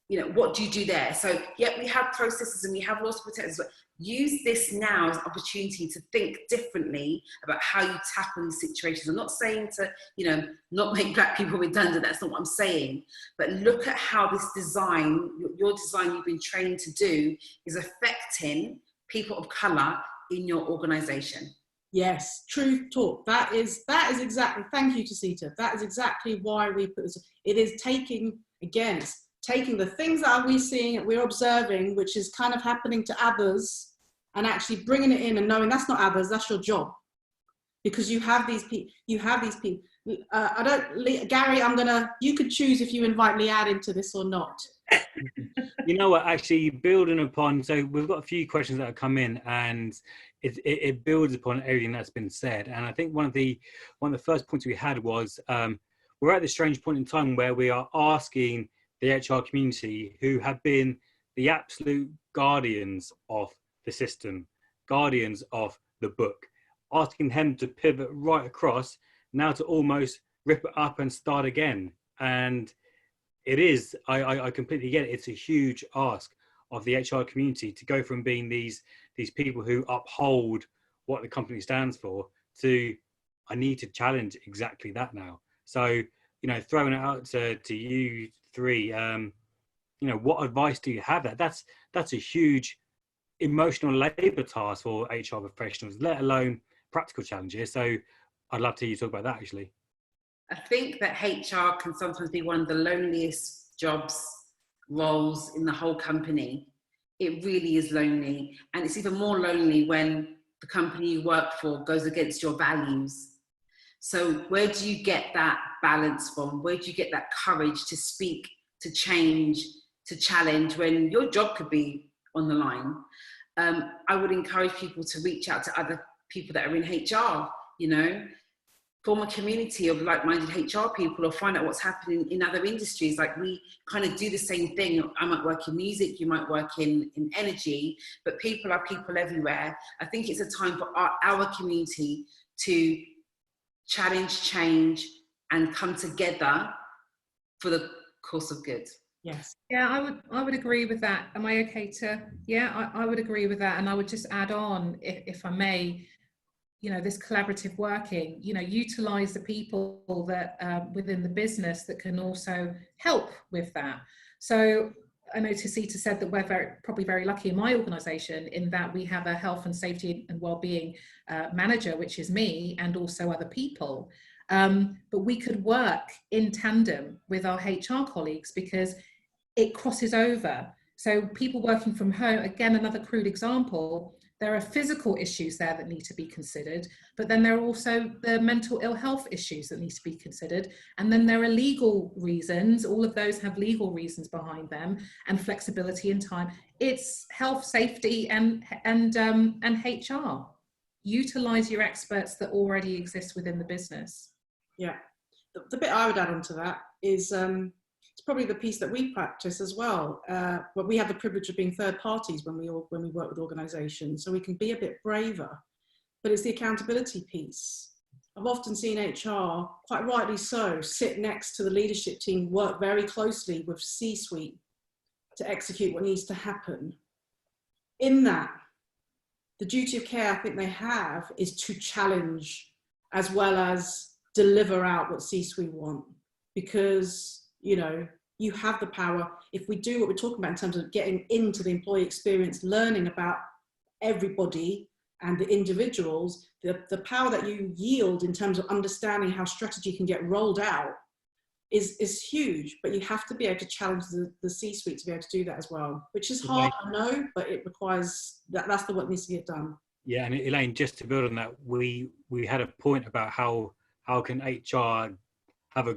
You know, what do you do there? So, yeah, we have processes and we have laws to protect us, but use this now as an opportunity to think differently about how you tackle these situations. I'm not saying to, you know, not make Black people redundant, that's not what I'm saying, but look at how this design, your design you've been trained to do, is affecting people of colour in your organisation. Yes, truth talk. That is exactly, thank you, Tacita. That is exactly why we put this. It is taking the things that we're seeing, we're observing, which is kind of happening to others, and actually bringing it in and knowing that's not others, that's your job. Because you have these people, Gary, you could choose if you invite Leeanne into this or not. You know what, actually building upon, so we've got a few questions that have come in, and it builds upon everything that's been said. And I think one of the first points we had was, we're at this strange point in time where we are asking the HR community, who have been the absolute guardians of the system, guardians of the book, asking them to pivot right across now to almost rip it up and start again. And it is, I completely get it. It's a huge ask of the HR community to go from being these people who uphold what the company stands for to, I need to challenge exactly that now. So, you know, throwing it out to you three, you know, what advice do you have? That's a huge emotional labour task for HR professionals, let alone practical challenges. So I'd love to hear you talk about that, actually. I think that HR can sometimes be one of the loneliest roles in the whole company. It really is lonely. And it's even more lonely when the company you work for goes against your values. So where do you get that balance from? Where do you get that courage to speak, to change, to challenge when your job could be on the line? I would encourage people to reach out to other people that are in HR, you know, form a community of like-minded HR people, or find out what's happening in other industries. Like, we kind of do the same thing. I might work in music, you might work in energy, but people are people everywhere. I think it's a time for our community to challenge, change, and come together for the course of good. Yes. Yeah, I would agree with that. Am I okay to? Yeah, I would agree with that. And I would just add on, if I may, you know, this collaborative working, you know, utilize the people that within the business that can also help with that. So I know Tacita said that we're probably very lucky in my organisation in that we have a health and safety and wellbeing manager, which is me, and also other people. But we could work in tandem with our HR colleagues because it crosses over. So people working from home, again, another crude example, there are physical issues there that need to be considered, but then there are also the mental ill health issues that need to be considered. And then there are legal reasons. All of those have legal reasons behind them, and flexibility in time. It's health, safety, and HR. Utilize your experts that already exist within the business. Yeah, the bit I would add on to that is it's probably the piece that we practice as well. But we have the privilege of being third parties when we work with organisations, so we can be a bit braver. But it's the accountability piece. I've often seen HR, quite rightly so, sit next to the leadership team, work very closely with C-suite to execute what needs to happen. In that, the duty of care I think they have is to challenge as well as deliver out what C-suite want, because, you know, you have the power. If we do what we're talking about in terms of getting into the employee experience, learning about everybody and the individuals, the power that you yield in terms of understanding how strategy can get rolled out is huge. But you have to be able to challenge the C-suite to be able to do that as well, which is hard, I know, but it requires that's the what needs to get done. Yeah, and Elaine, just to build on that, we had a point about how can HR have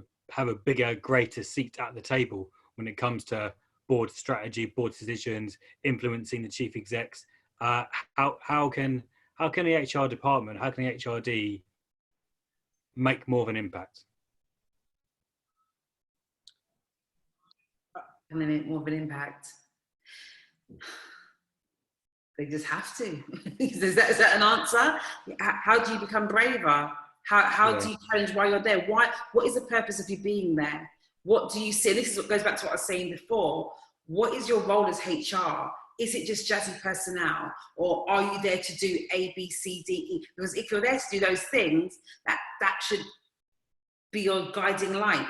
a bigger, greater seat at the table. when it comes to board strategy, board decisions, influencing the chief execs. How can the HR department, how can the HRD make more of an impact? Can they make more of an impact? They just have to. Is that an answer? How do you become braver? How do you challenge why you're there? What is the purpose of you being there? What do you see? This is what goes back to what I was saying before. What is your role as HR? Is it just jazzy personnel, or are you there to do A, B, C, D, E? Because if you're there to do those things, that should be your guiding light.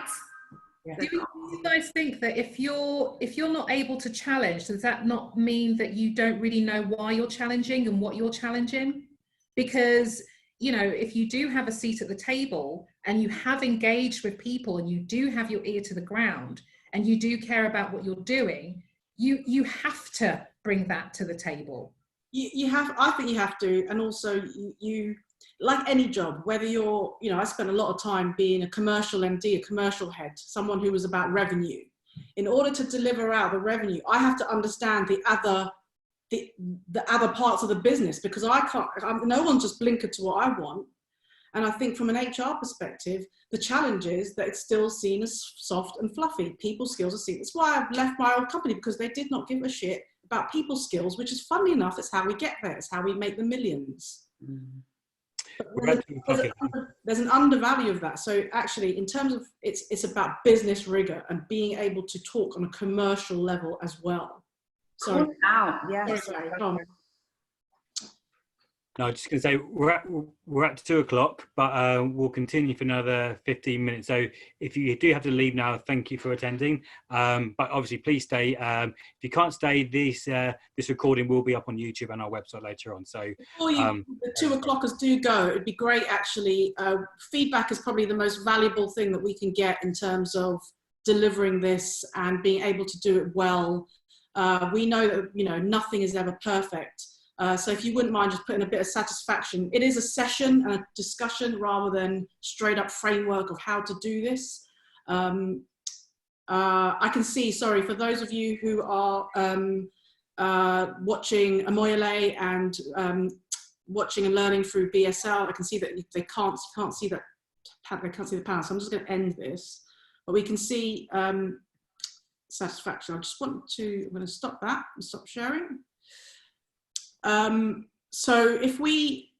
Yeah. Do you guys think that if you're not able to challenge, does that not mean that you don't really know why you're challenging and what you're challenging? Because, you know, if you do have a seat at the table and you have engaged with people and you do have your ear to the ground and you do care about what you're doing, you have to bring that to the table. You have, I think you have to, and also you like any job, whether you're, you know, I spent a lot of time being a commercial MD, a commercial head, someone who was about revenue. In order to deliver out the revenue, I have to understand the other parts of the business, because no one just blinkered to what I want. And I think from an HR perspective, the challenge is that it's still seen as soft and fluffy. People skills are seen. That's why I've left my old company, because they did not give a shit about people skills, which is funny enough, it's how we get there. It's how we make the millions. There's an undervalue of that. So actually, in terms of, it's about business rigor and being able to talk on a commercial level as well. So yes. Sorry. No, I'm just going to say we're at 2 o'clock, but we'll continue for another 15 minutes. So if you do have to leave now, thank you for attending. But obviously, please stay. If you can't stay, this recording will be up on YouTube and our website later on. So before the 2 o'clockers do go, it'd be great actually. Feedback is probably the most valuable thing that we can get in terms of delivering this and being able to do it well. We know that, you know, nothing is ever perfect. So if you wouldn't mind just putting a bit of satisfaction, it is a session and a discussion rather than straight up framework of how to do this. I can see, sorry, for those of you who are watching Amoyele and watching and learning through BSL, I can see that they can't see that, they can't see the panel. So I'm just going to end this, but we can see satisfaction. I just want to, I'm going to stop that and stop sharing. So if we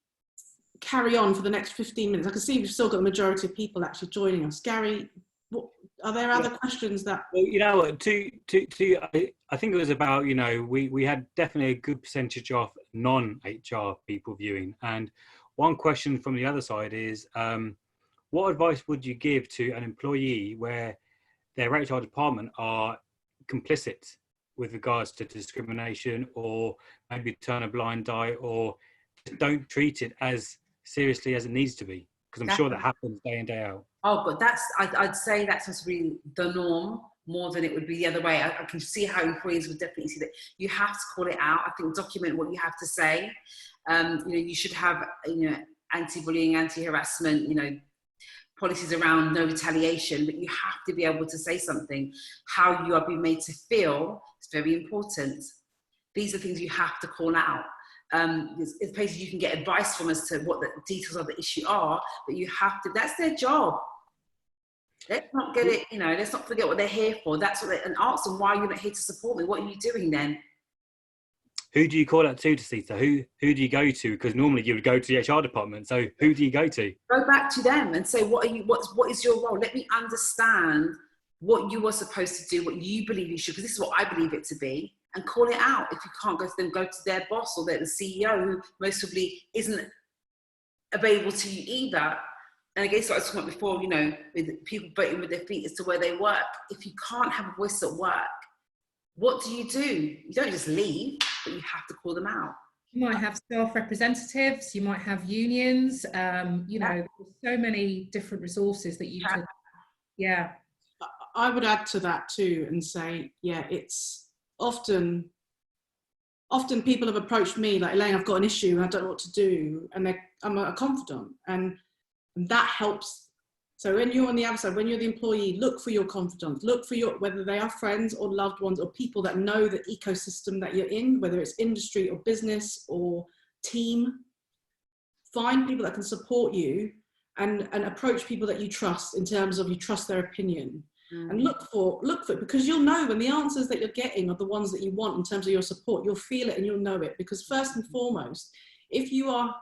carry on for the next 15 minutes, I can see we've still got the majority of people actually joining us. Gary, are there other questions that? Well, you know, I think it was about, you know, we had definitely a good percentage of non-HR people viewing. And one question from the other side is, what advice would you give to an employee where their HR department are complicit with regards to discrimination, or maybe turn a blind eye, or don't treat it as seriously as it needs to be? Because I'm sure that happens day in, day out. Oh, but I'd say that's really the norm more than it would be the other way. I can see how employees would definitely see that. You have to call it out. I think document what you have to say. You know, you should have, you know, anti-bullying, anti-harassment, you know, policies around no retaliation, but you have to be able to say something. How you are being made to feel is very important. These are things you have to call out. It's places you can get advice from as to what the details of the issue are, but you have to, that's their job. Let's not get it, you know, let's not forget what they're here for. That's what and ask them, why you're not here to support me? What are you doing then? Who do you call that to, Tacita? Who do you go to? Because normally you would go to the HR department. So who do you go to? Go back to them and say, what is your role? Let me understand what you are supposed to do, what you believe you should, because this is what I believe it to be, and call it out. If you can't go to them, go to their boss or the CEO, who most probably isn't available to you either. And I guess what I was talking about before, you know, with people voting with their feet as to where they work. If you can't have a voice at work, what do? You don't just leave, but you have to call them out. You might have staff representatives, you might have unions, you know, there's so many different resources that you could, yeah. I would add to that too and say, yeah, it's often people have approached me like, Elaine, I've got an issue and I don't know what to do. And I'm a confidant, and that helps So when you're on the outside, when you're the employee, look for your confidants, look for whether they are friends or loved ones or people that know the ecosystem that you're in, whether it's industry or business or team. Find people that can support you and approach people that you trust in terms of you trust their opinion. And look for it, because you'll know when the answers that you're getting are the ones that you want in terms of your support. You'll feel it and you'll know it, because first and foremost, if you are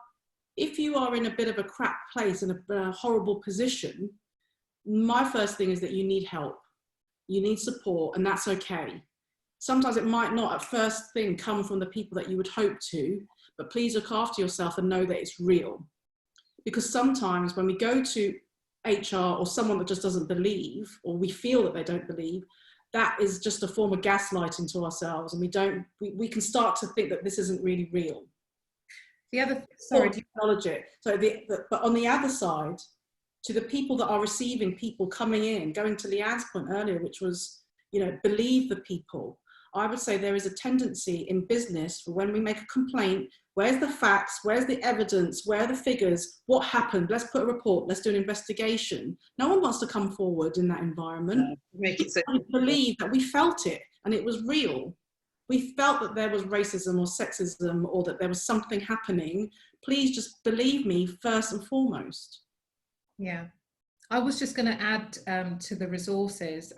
in a bit of a crap place, in a horrible position, my first thing is that you need help, you need support, and that's okay. Sometimes it might not at first thing come from the people that you would hope to, but please look after yourself and know that it's real. Because sometimes when we go to HR or someone that just doesn't believe, or we feel that they don't believe, that is just a form of gaslighting to ourselves, and we can start to think that this isn't really real. The other, sorry, acknowledge it. So but on the other side, to the people that are receiving people coming in, going to Leanne's point earlier, which was, believe the people. I would say there is a tendency in business for when we make a complaint, where's the facts, where's the evidence, where are the figures, what happened, let's put a report, let's do an investigation. No one wants to come forward in that environment. Make it so believe that we felt it and it was real. We felt that there was racism or sexism or that there was something happening. Please just believe me first and foremost. Yeah, I was just going to add to the resources.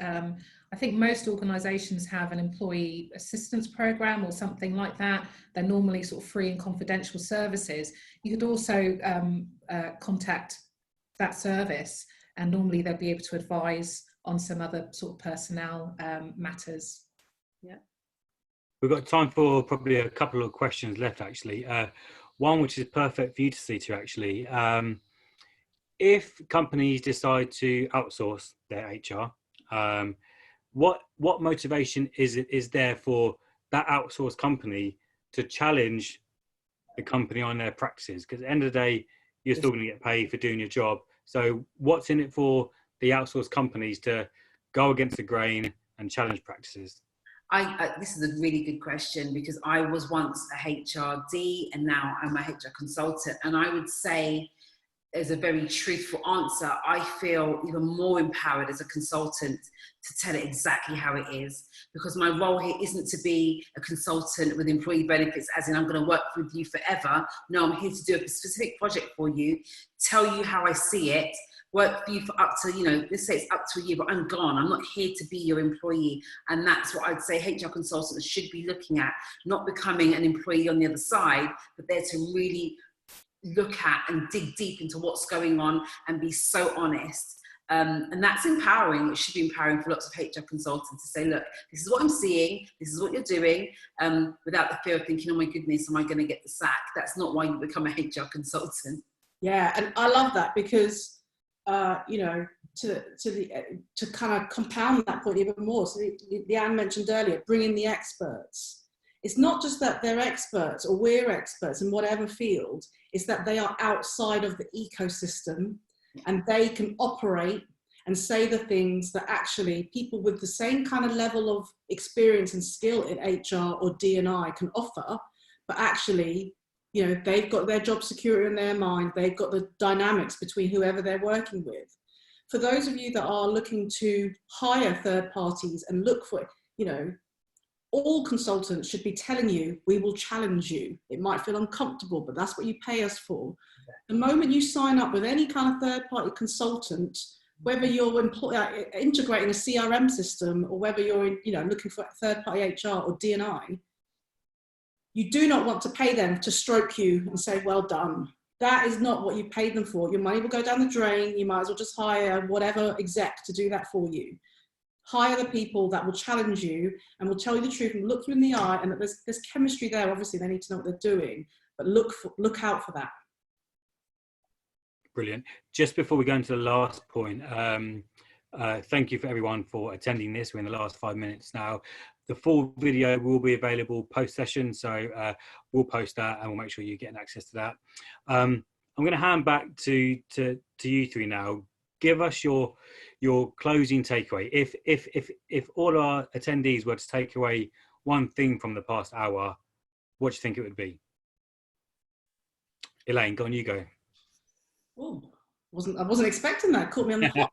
I think most organisations have an employee assistance program or something like that. They're normally sort of free and confidential services. You could also contact that service, and normally they'll be able to advise on some other sort of personnel matters. Yeah. We've got time for probably a couple of questions left, actually. One which is perfect for you, Tacita, actually. If companies decide to outsource their HR, what motivation is there for that outsourced company to challenge the company on their practices? Because at the end of the day, you're still going to get paid for doing your job. So what's in it for the outsourced companies to go against the grain and challenge practices? This is a really good question, because I was once a HRD and now I'm a HR consultant, and I would say, as a very truthful answer, I feel even more empowered as a consultant to tell it exactly how it is, because my role here isn't to be a consultant with employee benefits, as in I'm going to work with you forever. No, I'm here to do a specific project for you, tell you how I see it, work for you for up to, let's say it's up to a year, but I'm gone. I'm not here to be your employee. And that's what I'd say HR consultants should be looking at, not becoming an employee on the other side, but they're to really look at and dig deep into what's going on and be so honest. And that's empowering. It should be empowering for lots of HR consultants to say, look, this is what I'm seeing, this is what you're doing, without the fear of thinking, oh my goodness, am I going to get the sack? That's not why you become a HR consultant. Yeah, and I love that, because to kind of compound that point even more. So Leanne mentioned earlier, bring in the experts. It's not just that they're experts or we're experts in whatever field, it's that they are outside of the ecosystem and they can operate and say the things that actually people with the same kind of level of experience and skill in HR or D&I can offer, but actually, they've got their job security in their mind, they've got the dynamics between whoever they're working with. For those of you that are looking to hire third parties and look for, all consultants should be telling you, we will challenge you. It might feel uncomfortable, but that's what you pay us for. The moment you sign up with any kind of third-party consultant, whether you're integrating a CRM system or whether you're looking for third-party HR or D&I, you do not want to pay them to stroke you and say, well done. That is not what you paid them for. Your money will go down the drain. You might as well just hire whatever exec to do that for you. Hire the people that will challenge you and will tell you the truth and look you in the eye, and that there's chemistry there. Obviously, they need to know what they're doing, but look out for that. Brilliant. Just before we go into the last point, thank you for everyone for attending this. We're in the last 5 minutes now. The full video will be available post-session, so we'll post that and we'll make sure you're getting access to that. I'm going to hand back to you three now. Give us your closing takeaway. If all our attendees were to take away one thing from the past hour, what do you think it would be? Elaine, go on, you go. Oh, I wasn't expecting that. Caught me on the hop.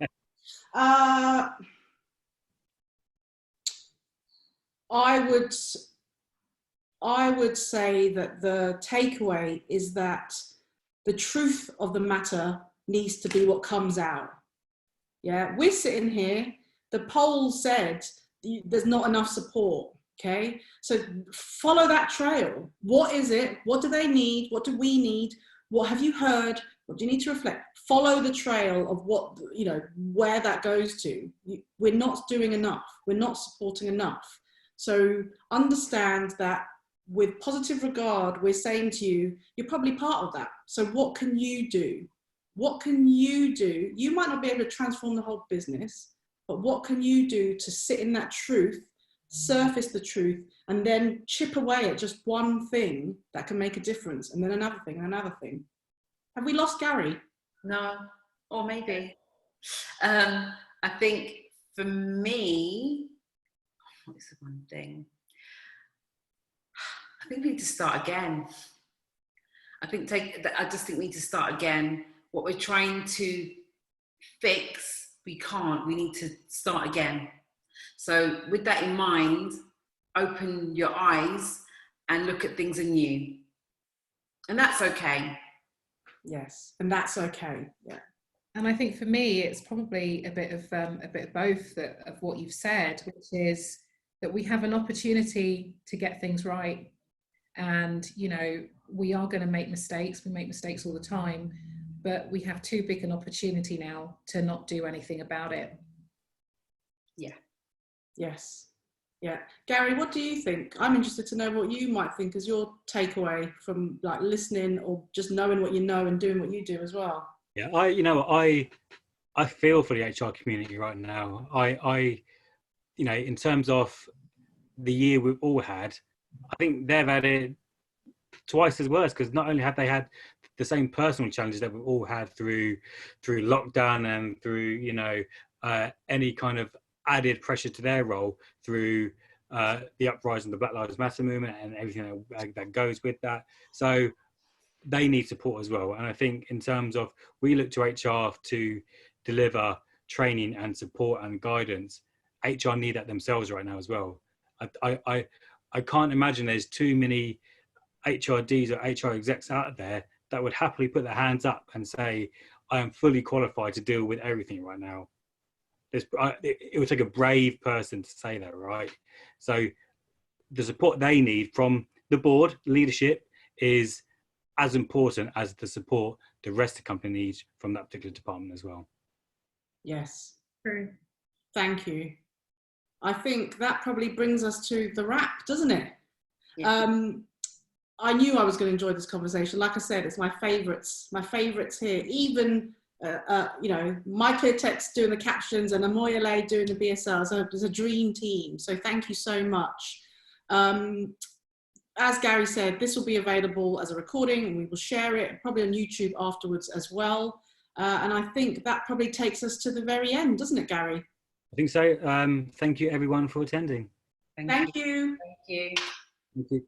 I would say that the takeaway is that the truth of the matter needs to be what comes out. Yeah, we're sitting here. The poll said there's not enough support. Okay, so follow that trail. What is it? What do they need? What do we need? What have you heard? What do you need to reflect? Follow the trail of what, you know, where that goes to. We're not doing enough. We're not supporting enough. So understand that with positive regard, we're saying to you, you're probably part of that. So what can you do? What can you do? You might not be able to transform the whole business, but what can you do to sit in that truth, surface the truth, and then chip away at just one thing that can make a difference, and then another thing and another thing. Have we lost Gary? No, or maybe. I think for me, what's the one thing? I think we need to start again. I just think we need to start again. What we're trying to fix, we can't. We need to start again. So with that in mind, open your eyes and look at things anew. And that's okay. Yes, and that's okay. Yeah. And I think for me, it's probably a bit of both of what you've said, which is that we have an opportunity to get things right. And, you know, we are going to make mistakes. We make mistakes all the time, but we have too big an opportunity now to not do anything about it. Yeah. Yes. Yeah. Gary, what do you think? I'm interested to know what you might think as your takeaway from like listening or just knowing what you know and doing what you do as well. Yeah, I feel for the HR community right now. I you know, in terms of the year we've all had, I think they've had it twice as worse, because not only have they had the same personal challenges that we've all had through lockdown and through, you know, any kind of added pressure to their role through the uprising of the Black Lives Matter movement and everything that goes with that. So they need support as well. And I think in terms of, we look to HR to deliver training and support and guidance. HR need that themselves right now as well. I can't imagine there's too many HRDs or HR execs out there that would happily put their hands up and say, I am fully qualified to deal with everything right now. It would take a brave person to say that, right? So the support they need from the board leadership is as important as the support the rest of the company needs from that particular department as well. Yes. True. Thank you. I think that probably brings us to the wrap, doesn't it? Yeah. I knew I was going to enjoy this conversation. Like I said, it's my favourites here. Even, you know, my clear text doing the captions and Amoyele doing the BSL. So there's a dream team. So thank you so much. As Gary said, this will be available as a recording and we will share it probably on YouTube afterwards as well. And I think that probably takes us to the very end, doesn't it, Gary? I think so. Thank you everyone for attending. Thank you. Thank you. Thank you.